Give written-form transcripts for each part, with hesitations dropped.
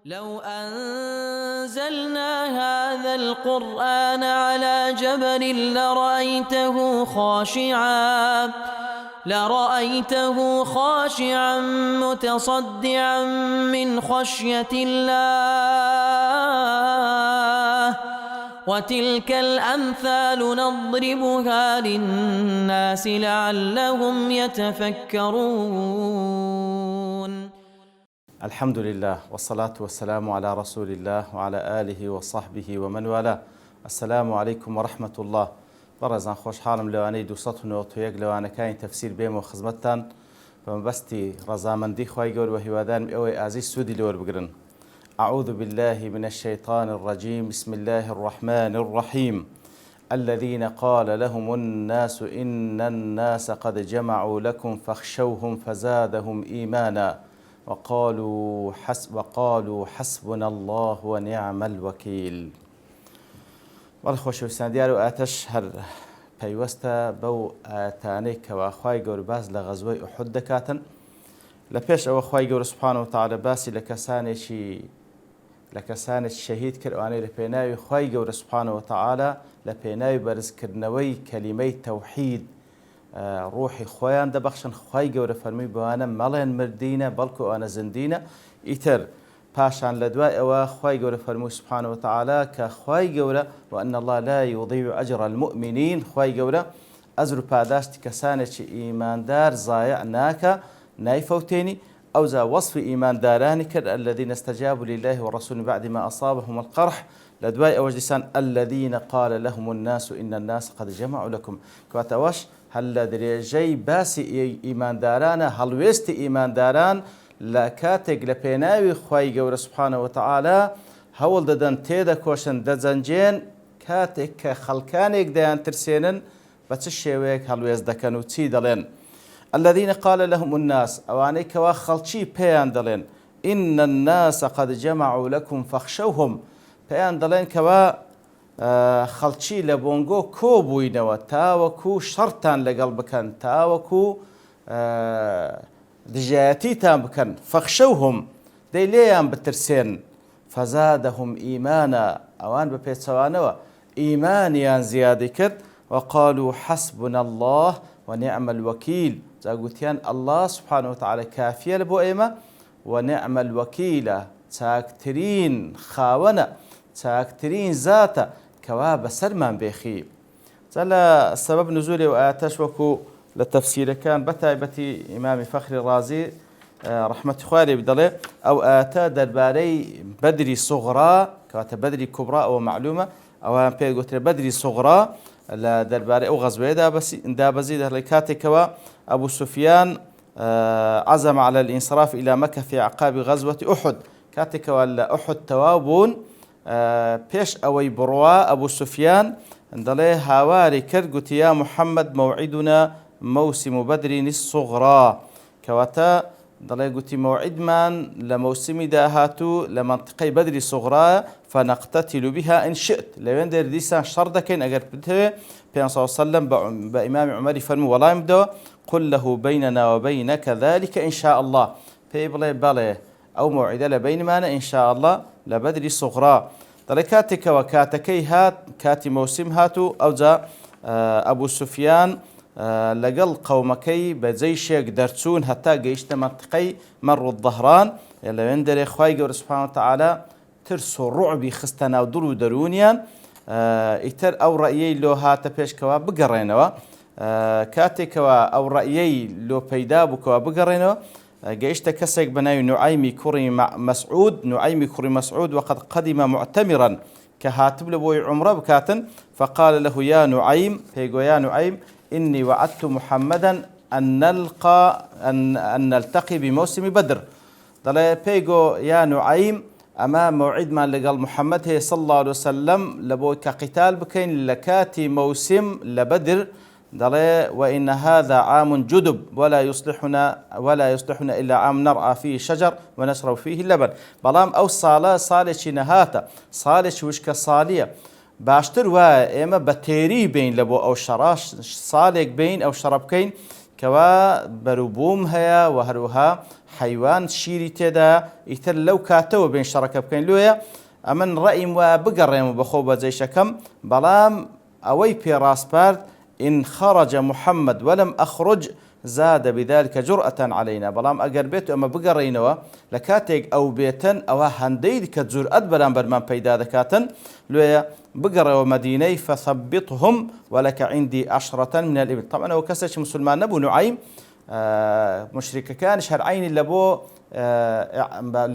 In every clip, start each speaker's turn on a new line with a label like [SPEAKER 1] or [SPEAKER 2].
[SPEAKER 1] لو أنزلنا هذا القرآن على جبل لرأيته خاشعا متصدعا من خشية الله. وتلك الأمثال نضربها للناس لعلهم يتفكرون.
[SPEAKER 2] الحمد لله والصلاة والسلام على رسول الله وعلى آله وصحبه ومن والاه. السلام عليكم ورحمة الله. برزان خوش حالم لواني دوستون وطويق لوانا كاين تفسير بيم وخزمتان فمبستي رزامندي خواهي قول وهوادان اوي ازي سودي لور بقرن. أعوذ بالله من الشيطان الرجيم. بسم الله الرحمن الرحيم. الذين قال لهم الناس إن الناس قد جمعوا لكم فاخشوهم فزادهم إيمانا وقالوا حسبنا الله ونعم الوكيل. والخوشویستان دیار و آتش هر پیوسته بو آتانی که واخوای گور باز لغزوی احد دکاتن لپیش او خوای گور سبحانه و تعالی باسی لکسانی شهید کرد وانی لپیناوی خوای گور سبحانه و تعالی لپیناوی برز کردنوی کلمه توحید روحی خویان دبخشن. خوای گور فرمی بوانا ملین مردینه بلکو آن زندینه ایتر پاشان لدواء او خوای گور فرمو سبحانه وتعالى كخواي گور وان الله لا يضيع اجر المؤمنين. خوای گور ازر پاداشت کسانی چه ایمان دار ضایع ناکا نایفوتینی او ذا وصف ایمان دارانی کرد الذين استجابوا لله والرسول بعد ما اصابهم القرح لدواء او جلسان الذين قال لهم الناس ان الناس قد جمعوا لكم كواتواش هل درجي باسي ایمان داران هلوست ایمان داران لكاتك لبيناوي خواي گور سبحانه وتعالى هول ددن تيدا كوشن دزنجين كاتك خلقانيك ديان ترسينن بس الشيويك هلويز دكنو تي دلين الذين قال لهم الناس اواني كوا خلشي بيان دلين ان الناس قد جمعوا لكم فاخشوهم بيان دلين كوا خلشي لبونغو كوبوينوا تاوكو شرطان لقلبكن تاوكو دجاتي تام بكن فخشوهم دي ليام بترسين فزادهم إيمانا أوان ببيتسوانوا إيمانيان زيادة كد وقالوا حسبنا الله ونعم الوكيل. زاقوتيان الله سبحانه وتعالى كافية لبو إيما ونعم الوكيل تاكترين خاونا تاكترين ذاتا كواب سرمان بيخيب. زالا سبب نزولي وآتش وكو للتفسير كان بتايبتي إمام فخر الرازي رحمة خوالي بدله أو آتا درباري بدري صغرى كاتا بدري كبرى أو معلومة أو قلت بدري صغرى لا درباري أو غزوة دا بزيد هلكاتي كوا أبو سفيان عزم على الانصراف إلى مكة في أعقاب غزوة أحد كاتي كوا أحد توابون بيش أوي بروا أبو سفيان دله هاواري كرد قلت يا محمد موعدنا موسم بدر الصغرى كواتا دلي قلت موعد من لموسم داهاتو لمنطقة بدر الصغرى فنقتتل بها إن شئت لوين دير ديسان شردكين أجر بده بين صلى الله عليه وسلم بإمام عمر فرمو ولا يمدو قل له بيننا وبينك ذلك إن شاء الله في بلي أو موعد لبين معنا إن شاء الله لبدر الصغرى دلي كاتك وكاتكي هات كاتي موسم هاتو أو ذا أبو سفيان لقل قومكي بزيشيك درتسون حتى قيشت منطقي مروا الظهران يلا يندري خواي قول سبحانه وتعالى ترسو رعبي خستنا ودرو درونيا اتر او رأيي لو هاتا بيش كوا بقرينوا كاتي كوا او رأيي لو بيدابو كوا بقرينوا قيشت كسيك بناي نعيمي كوري مسعود وقد قدم معتمرا كهاتب لبوي عمره بكاتن فقال له يا نعيم فيقو يا نعيم إني وعدت محمدا أن نلتقي بموسم بدر. دلي بيجو يا نعيم أما موعد ما لقال محمد هي صلى الله عليه وسلم لبو كقتال بكين لكاتي موسم لبدر. دلي وإن هذا عام جدب ولا يصلحنا إلا عام نرعى فيه شجر ونشرب فيه اللبن. بلام أو صالة نهاتا صالة وشك صالية باشتر و اما بتيري بين لبو او شراش صالك بين او شربكين كوا بروبوم هيا وهروها حیوان شیری تێدا ئیتر لەو کاتەوە بێن شەڕەکە بکەین لێیە ئەمن ڕەئیم وە بگەڕێم بەخۆ بە جێشەکەم بەڵام ئەوەی پێڕاستپارد إن خرج محمد ولم أخرج زاد بذلك جرأة علينا بەڵام ئەگەر بێت ئەمە بگەڕینەوە لە کاتێک ئەو بێتن ئەوە هەندەی کە جورئەت بەرامبەرمان پەیدا دەکاتن لێیە بگەڕەوە مەدینەی فثبتهم ولك عندي عشرة من الإبل طبعا ئەوە کەسێکی مسلمان نەبوو نوعیم مشریکەکانش هەر عینی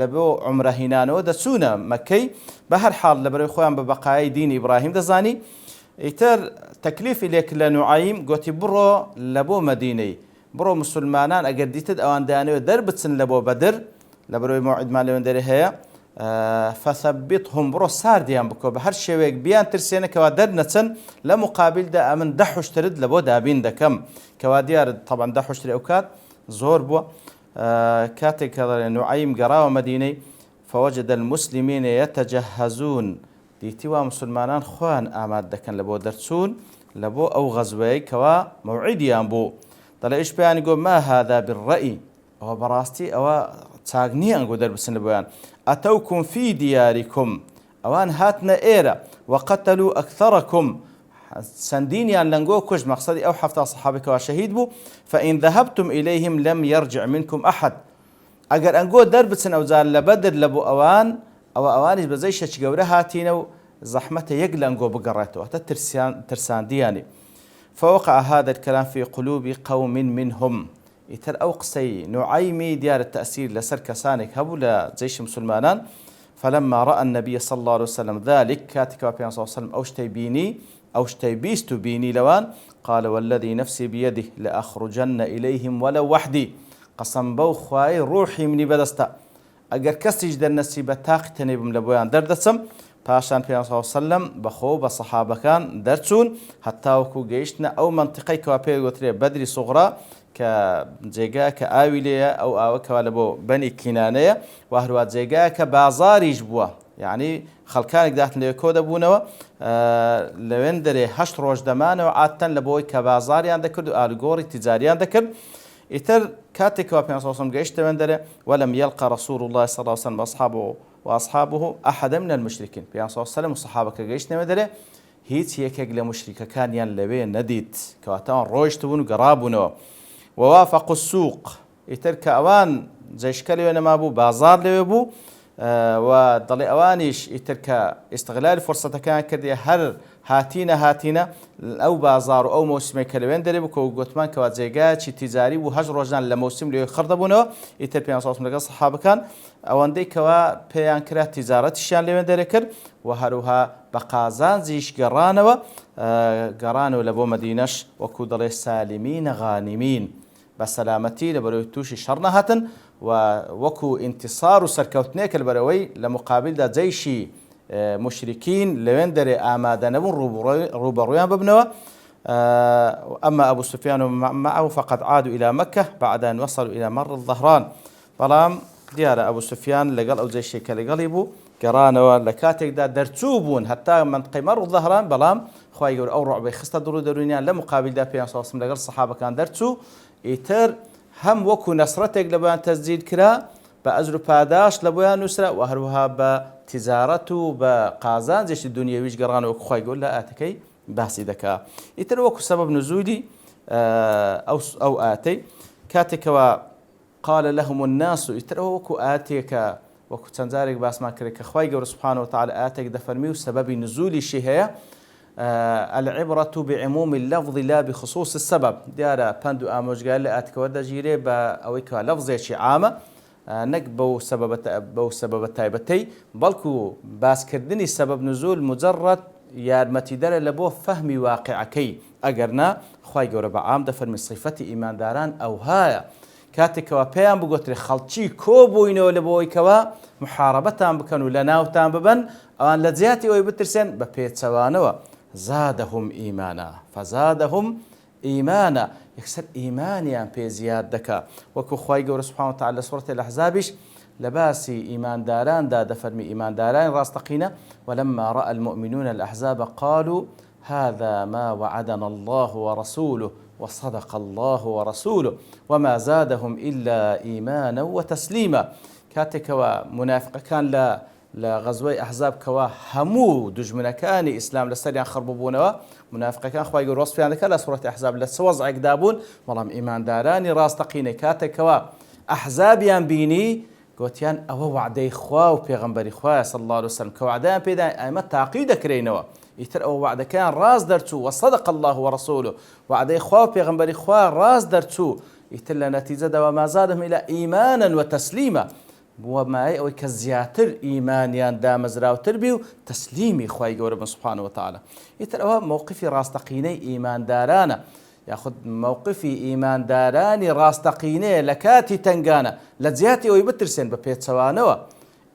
[SPEAKER 2] لە بۆ عومرە هینانەوە دەچوونە مەکەی بە هەر حاڵ لەبەرەوەی خۆیان بە بەقایای دینی ئیبراهیم دەزانی ئیتر تەکلیفی لێک لە نوعیم گوتی بڕۆ لە بۆ مەدینەی بڕۆ مسلمانان ئەگەر دیتت ئەوان دەیانەوێت دەربچن لە بۆ بەدر لەبەرەوەی موعیدمان لەوێندەرە هەیە فثبتهم بڕۆ ساردیان بکۆ بە هەر شێوەیەک بیان ترسێنەکەوا دەرنەچن لە مقابلدا ئەمن دەحوشترت لە بۆ دابین دەکەم کەوا دیارت طبعا دەحوشتری ئەو کات زۆر بووە کاتێک کە نوعیم گەڕاوە مەدینەی فوجد المسلمين يتجهزون دیتی وا مسلمانان خۆیان ئاماد دەکەن لە بۆ دەرچوون لە بۆ ئەو غەزوەیە کەوا موعیدیان بوو دەڵێ ئیش پێیانی گۆ ما هذا بالرأي ئەوە بەڕاستی ئەوە چاک نییە ئەنگۆ دەربچن لە بۆیان ئەتەوکم في دیاریکم ئەوان هاتنە ئێرە وقتلوا أكثركم سندينيان لنقو كوش مقصدي أو حفظ صحابك وشهيد بو فإن ذهبتم إليهم لم يرجع منكم أحد أجر أنقو دربتسن أو زال لبدر لبو أوان أو أوانش بزيشة جورة هاتينو زحمة يقل أنقو بقرأته حتى ترسان دياني فوقع هذا الكلام في قلوب قوم منهم يتر أو قصي نعيمي ديار التأثير لسر كسانك هبو لزيش مسلمانان فلما رأى النبي صلى الله عليه وسلم ذلك كاتك وبيان صلى الله عليه وسلم أوشتي بيني أوشتي بيست بيني لوان قال والذي نفسي بيده لأخرجن إليهم ولو وحدي قسم بو خواي روحي مني بدستا أجر كستيج در نسيبة تاقتني بملبويان دردسم پاشان پیان صلی الله علیه و سلم بخو بصحابه كان درچون حتى وكو جيشنا او منطقه كوابي غوتري بدري صغرى كجيجا كاويليه او كوالبو بني كنانيه وهروات جيجا كبازاري جبوا يعني خلكانك داخل ليكودا بونوا لويندري هشت روج دمانه وعادتن لبوي كبازاري عندك الغوري تجاري عندك إتر كاتك وبيان صلى الله عليه وسلم جيش تمندره ولم يلقى رسول الله صلى الله عليه وسلم وأصحابه أحد من المشركين بيان صلى الله عليه وسلم وصحابه كجيش تمندره هيت هيك مشركة كان ينلبين نديت كواتان روج تبون قرابونه ووافقوا السوق إتر كأوان زيش كليون ما بو بازار ليبو وضلي أوانيش إتر استغلال فرصة كان كدي هر هاتينا أو بازار أو موسم كلوين دربو كو قوتمان كوات زيجات شي تجاري وهج روجان لموسم لي خردبونه إتر بيان صوص من الصحابة كان أوان دي كوا بيان كرا تجارة الشان لوين دركر وهروها بقازان زيش قرانو لبو مدينش وكو ضلي سالمين غانمين بسلامتي لبروتوش شرنهاتن ووكو انتصار سركوتنيك البروي لمقابل دا زيشي مشركين لويندري آمادنبون روبرويان ببنوا أما أبو سفيان معه فقد عادوا إلى مكة بعد أن وصلوا إلى مر الظهران بلام ديار أبو سفيان لقال أو زي الشيء كالقلبو قرانوا لكاتك دا درتوبون حتى منطقة مر الظهران بلام خواهي يقول أو رعبي خستا درونيان لمقابل دا بيان صلى الله عليه وسلم لقال الصحابة كان درتو إيتر هم وكو نصرتك لبيان تسجيل كرا بأزر باداش لبيان نسرة وهروها بتجارته بقازان زيش الدنيا ويش قران وكو يقول لا آتكي باسي دكا إتر وكو سبب نزولي أو آتي كاتك وقال لهم الناس إتر وكو آتيك وكو تنزارك باس ما كريك خواي قول سبحانه وتعالى آتك دفرميو سبب نزولي الشيء العبرة بعموم اللفظ لا بخصوص السبب ديارا باندو آموش قال لآتك ورد جيري بأويك لفظ شي عامة نك بو سبب تايبتي بلكو باس كردني سبب نزول مجرد يارمتي در لبو فهمي واقعكي أجرنا خواي قول بعام دفر من صفة إيمان داران أو هايا كاتك وبيان بقتري خلشي كوبوينو لبوي كوا محاربتان بكنو لناوتان ببن أوان لزياتي ويبترسن ببيت سوانوا زادهم إيمانا فزادهم إيمانا يكسر إيمانيا في زياد دكا وكو خواي قول سبحانه وتعالى سورة الأحزابش لباسي إيمان داران دا دفرمي إيمان داران راستقينا ولما رأى المؤمنون الأحزاب قالوا هذا ما وعدنا الله ورسوله وصدق الله ورسوله وما زادهم إلا إيمانا وتسليما. كاتكوا منافق كان لا غزوي أحزاب كوا همو دجمنكان إسلام لسريان خربوبونوا منافق كان خواي يقول وصف يعني كلا سورة أحزاب لسوزع دابون والله إيمان داراني راستقيني كاتكوا أحزاب بيني قوتيان أو وعدي خوا وبيغمبري خوا صلى الله عليه وسلم كوعدان بيدا أيما تعقيد كرينوا يتر أو وعد كان راس درتو وصدق الله ورسوله وعدي خوا وبيغمبري خوا راس درتو يتر نتيجة وما زادهم إلى إيمانا وتسليما وما أو كزياتر إيمانيان دامزراو تربيو تسليمي خواي قرب سبحانه وتعالى يتر أو موقفي راستقيني إيمان دارانا ياخذ موقفي إيمان داراني راستقيني لكاتي تنقانا لزياتي ويبترسين ببيت سوانوا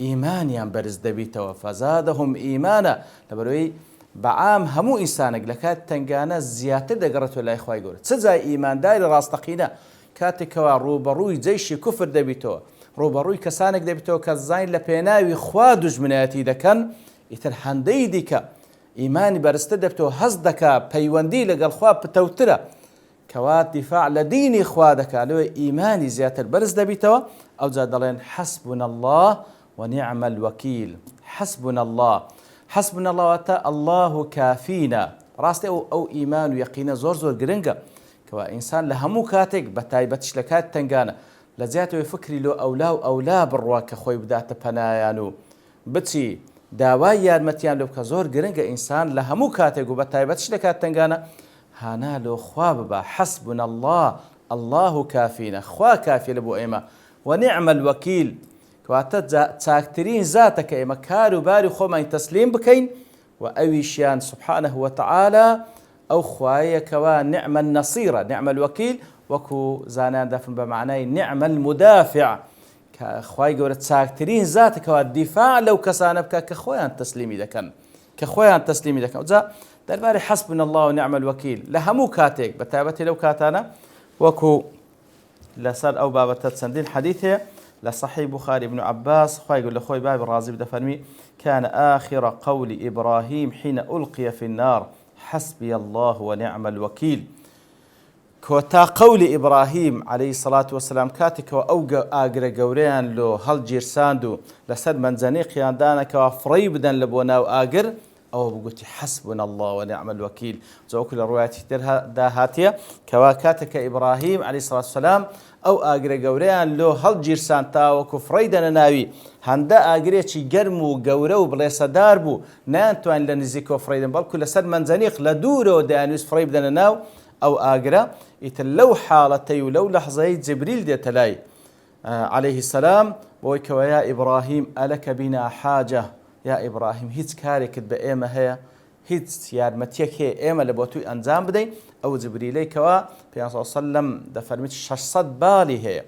[SPEAKER 2] إيمانيان برز دبيتوا فزادهم إيمانا لبروي بعام همو إنسانك لكاتي تنقانا زياتر دقرتو لا إخوائي قولت سزاي إيمان داري راستقينا كاتي كوا روبروي جيشي كفر دبيتوا روبروي كسانك دبيتوا كالزاين لبيناوي خوادج مناتي دكن يتر حنديدك إيماني برست دبتوا هزدك بيوندي لقال خواب بتوتره كوات دفاع لديني خوادك لو إيماني زيادة البرز دبيتوا أو زادلين حسبنا الله ونعم الوكيل. حسبنا الله وتا الله كافينا راستي أو إيمان ويقين زور قرنقة كوا إنسان لهمو كاتك بتايبتش لكات تنقانا لزيادة ويفكري له أولا برواك خوي بدات بنايانو بتي داوای یارمەتیان لێ بکە زۆر گرنگە ئینسان لە هەموو کاتێک و بە تایبەتش لە کات تنگانە هانا لۆ خوا ببە حەسبنا الله کافینە خوا کافیە لە بۆ ئێمە ونعم الوەکیل کەواتە چاکترین زاتە کە ئێمە کار و باری خۆمان تەسلیم بکەین و ئەویشیان سبحانه وتعالى ئەو خوایە کەوا نعم النەصیرە نعم الوەکیل وەکو زانیان دەفن بە معنای نعم المدافع خواي گەورە چاکترین زاتێکەوە دیفاع لەو کەسانە بکە کە خۆیان تەسلیمی دەکەن جا دەربارەی حەسبنا الله ونعم الوەکیل لە هەموو کاتێک بە تایبەتی لەو کاتانە وەکو لەسەر ئەو بابەتە چەندین حەدیث هەیە لە صحیح بخاری ابن عباس خواي گەورە لە خۆی بابی ڕازی دەفەرمی كان آخر قول إبراهيم حين ألقي في النار حسبي الله ونعم الوكيل كوتا قول إبراهيم عليه الصلاة والسلام كاتك وأوجا آجر جوريان لو هل جيرساندو لسد منزنيقيان دانا كوافري بدن لبونا وآجر أو بقولي حسبنا الله ونعم الوكيل زوكل الروايات دا هاتية كواكاتك إبراهيم عليه الصلاة والسلام أو آجر جوريان لو هل جيرسان تا وكفري دنا ناوي هندا آجري شي جرمو جورو بليس داربو نانتو أن لنزيكو فريدن بالكل لسد منزنيق لدورو دانوس فري بدن ناو أو آجرة يتلو حالتي ولو لحظة جبريل دي تلاي عليه السلام بويك ويا إبراهيم ألك بنا حاجة يا إبراهيم هيت كارك بأيمة هي هيت يارمتيك هي أيمة لبوتوي أنزام بدين أو جبريلي كوا في صلى الله عليه وسلم دفرمت شصد بالي هي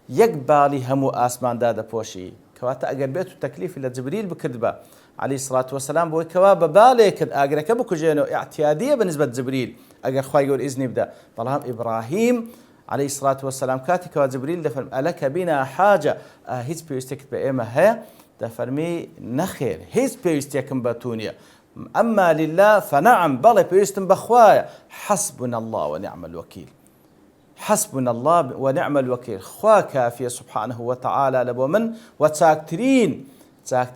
[SPEAKER 2] يك بالي همو آسمان دادا بوشي كوا تأقربيتو تكليف إلى جبريل بكذبة عليه الصلاة والسلام بوي كوا ببالي كد آقرك بكو جينو اعتيادية بالنسبة جبريل أجر خواي يقول إذني بدأ طالما إبراهيم عليه الصلاة والسلام كاتك وجبريل دفرم ألك بنا حاجة هيز بيستك بإما هي دفرمي نخير هيز بيستكم باتونيا أما لله فنعم بل بيستم بخوايا حسبنا الله ونعم الوكيل حسبنا الله ونعم الوكيل خوا كافية سبحانه وتعالى لبومن وتاكترين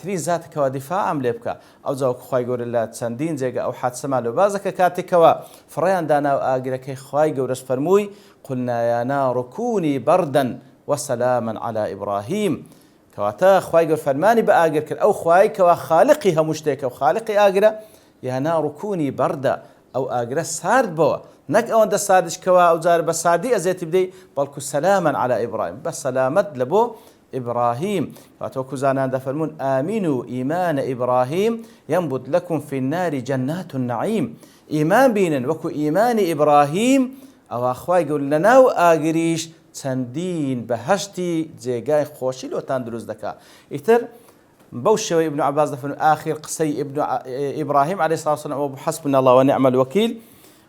[SPEAKER 2] ذاتك ودفاعم لبكا أو زوك خواي قول الله تسندين زيغا أو حاد سمالو بازك كاتك فريان دانا وآقرك خواي قول فرموي قلنا يا نار كوني بردا وسلاما على إبراهيم كواتا خواي قول فرماني بآقرك أو خواي كوا خالقي همشتك أو خالقي آقرة يا نار كوني بردا أو آقرة سارد بوا نك أو أنت ساردش كوا أو زار بساردي أزيت بدي بلكو سلاما على إبراهيم بس سلامت لبو إبراهيم فاتوكو زانان دفرمون آمنوا إيمان إبراهيم ينبت لكم في النار جنات النعيم إيمان بينن وكو إيمان إبراهيم أو أخواي يقول لنا وآقريش تندين بهشتي زيقاي خوشي لو تندروز دكا إتر بوشوي ابن عباس دفرمون آخر قصي ابن إبراهيم عليه الصلاة والسلام وحسبنا الله ونعم الوكيل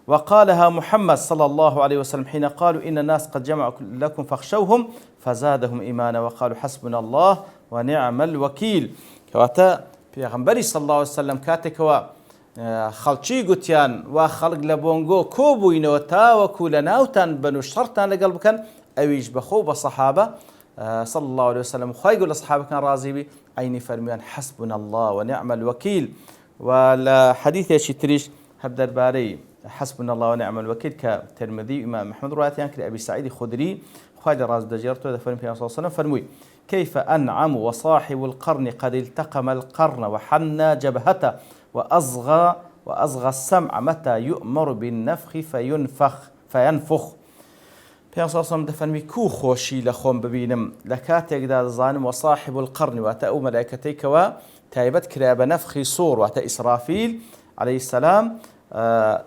[SPEAKER 2] وقالها محمد صلى الله عليه وسلم حين قالوا إن الناس قد جمعوا لكم فاخشوهم فزادهم إيمانا وقالوا حسبنا الله ونعم الوكيل كواتا پیغمبری صلى الله عليه وسلم كاتكوا خەڵکی گوتیان وا خەڵک لە بۆنگۆ کۆبووینەوە تاوەکو لە ناوتان بن و شەڕتان لەگەڵ بکەن ئەویش بەخۆ بە سەحابە صلى الله عليه وسلم خی گەورە لە سەحابەکان ڕازی بی عینی فەرمیان حەسبنا الله ونعم الوكيل ولا حديث تریش هەر دەربارەی حسبنا الله ونعم الوكيل كترمذي إمام محمد رواتيان كأبي سعيد خدري خالد راز دجرته دفن في صلى الله عليه وسلم فرموي كيف أنعم وصاحب القرن قد التقم القرن وحنى جبهته وأصغى السمع متى يؤمر بالنفخ فينفخ في صلى الله عليه وسلم دفن كو خوشي لخوم ببينم لكاتيك دا الظالم وصاحب القرن واتأو ملائكتيك وتايبت كراب نفخ صور واتا إسرافيل عليه السلام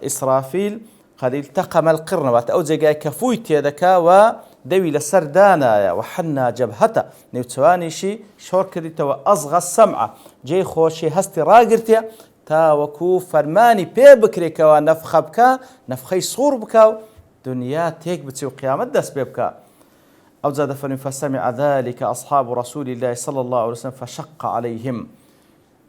[SPEAKER 2] إسرافيل قد التقم القرن واتأو زيقاي كفويت يدكا ودوي لسردانا وحنا جبهته نيوتواني شي شور كريتا وأصغى السمع جي خوشي هستي راقرتيا تا وكو فرماني بي بكريكا ونفخ بكا نفخي صور بكا دنيا تيك بتسي وقيامت دس بيبكا أو زاد فسمع ذلك أصحاب رسول الله صلى الله عليه وسلم فشق عليهم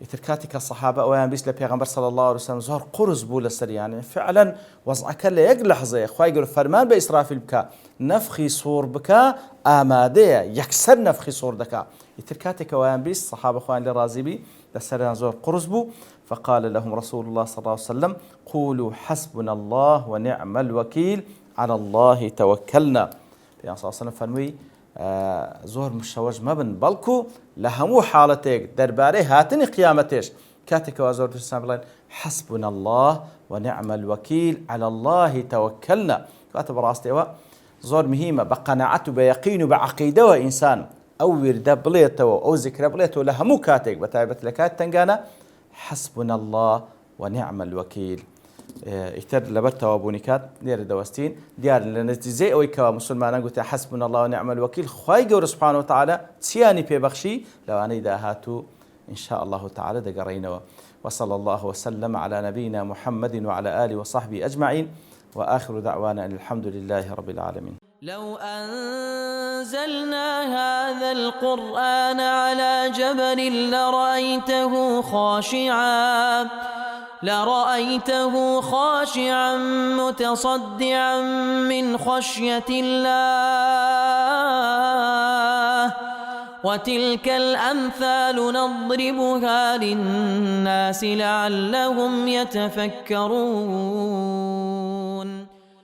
[SPEAKER 2] يتركاتك الصحابة ويان بيس لبيغمبر صلى الله عليه وسلم زهر قرز بولا سري يعني فعلا وضعك اللي يقلح زي أخوة يقول فرمان بإسرافيل بكا نفخي صور بكا آمادية يكسر نفخي صور دكا يتركاتك ويان بيس صحابة أخوان لرازي بي لسريان زهر قرز بو فقال لهم رسول الله صلى الله عليه وسلم قولوا حسبنا الله ونعم الوكيل على الله توكلنا في صلى الله عليه وسلم فرمي زۆر مشەوەش مەبن بەڵکو لە هەموو حاڵەتێک دەربارەی هاتنی قیامەتێش کاتێکەوە زۆر دوستان بڵێن حەسبنا الله ونعم الوكيل على الله توكلنا کاتە بەڕاستیەوە زۆر مهمە بە قەناعەت و بە یەقین و بە عەقیدەوە ئینسان ئەو وردە بڵێتەوە ئەو زیکرە بڵێتەوە لە هەموو کاتێک بەتایبەت لە کات تنگانە حەسبنا الله ونعم الوكيل ئیتر لەبەر تەوابوونی کات لێرە دەوەستین دیار لە نەتیجەی ئەوەی کەوا مسلمانان گوتە حەسبنا الله ونعم الوكيل خوای گەورە سبحانه وتعالى چیانی پێبەخشی لەوانەی داهاتوو إن شاء الله تعالى دقرينوا وصلى الله وسلم على نبينا محمد وعلى آله وصحبه أجمعين وآخر دعوانا أن الحمد لله رب العالمين.
[SPEAKER 1] لو أنزلنا هذا القرآن على جبل لرأيته خاشعا متصدعا من خشية الله وتلك الأمثال نضربها للناس لعلهم يتفكرون.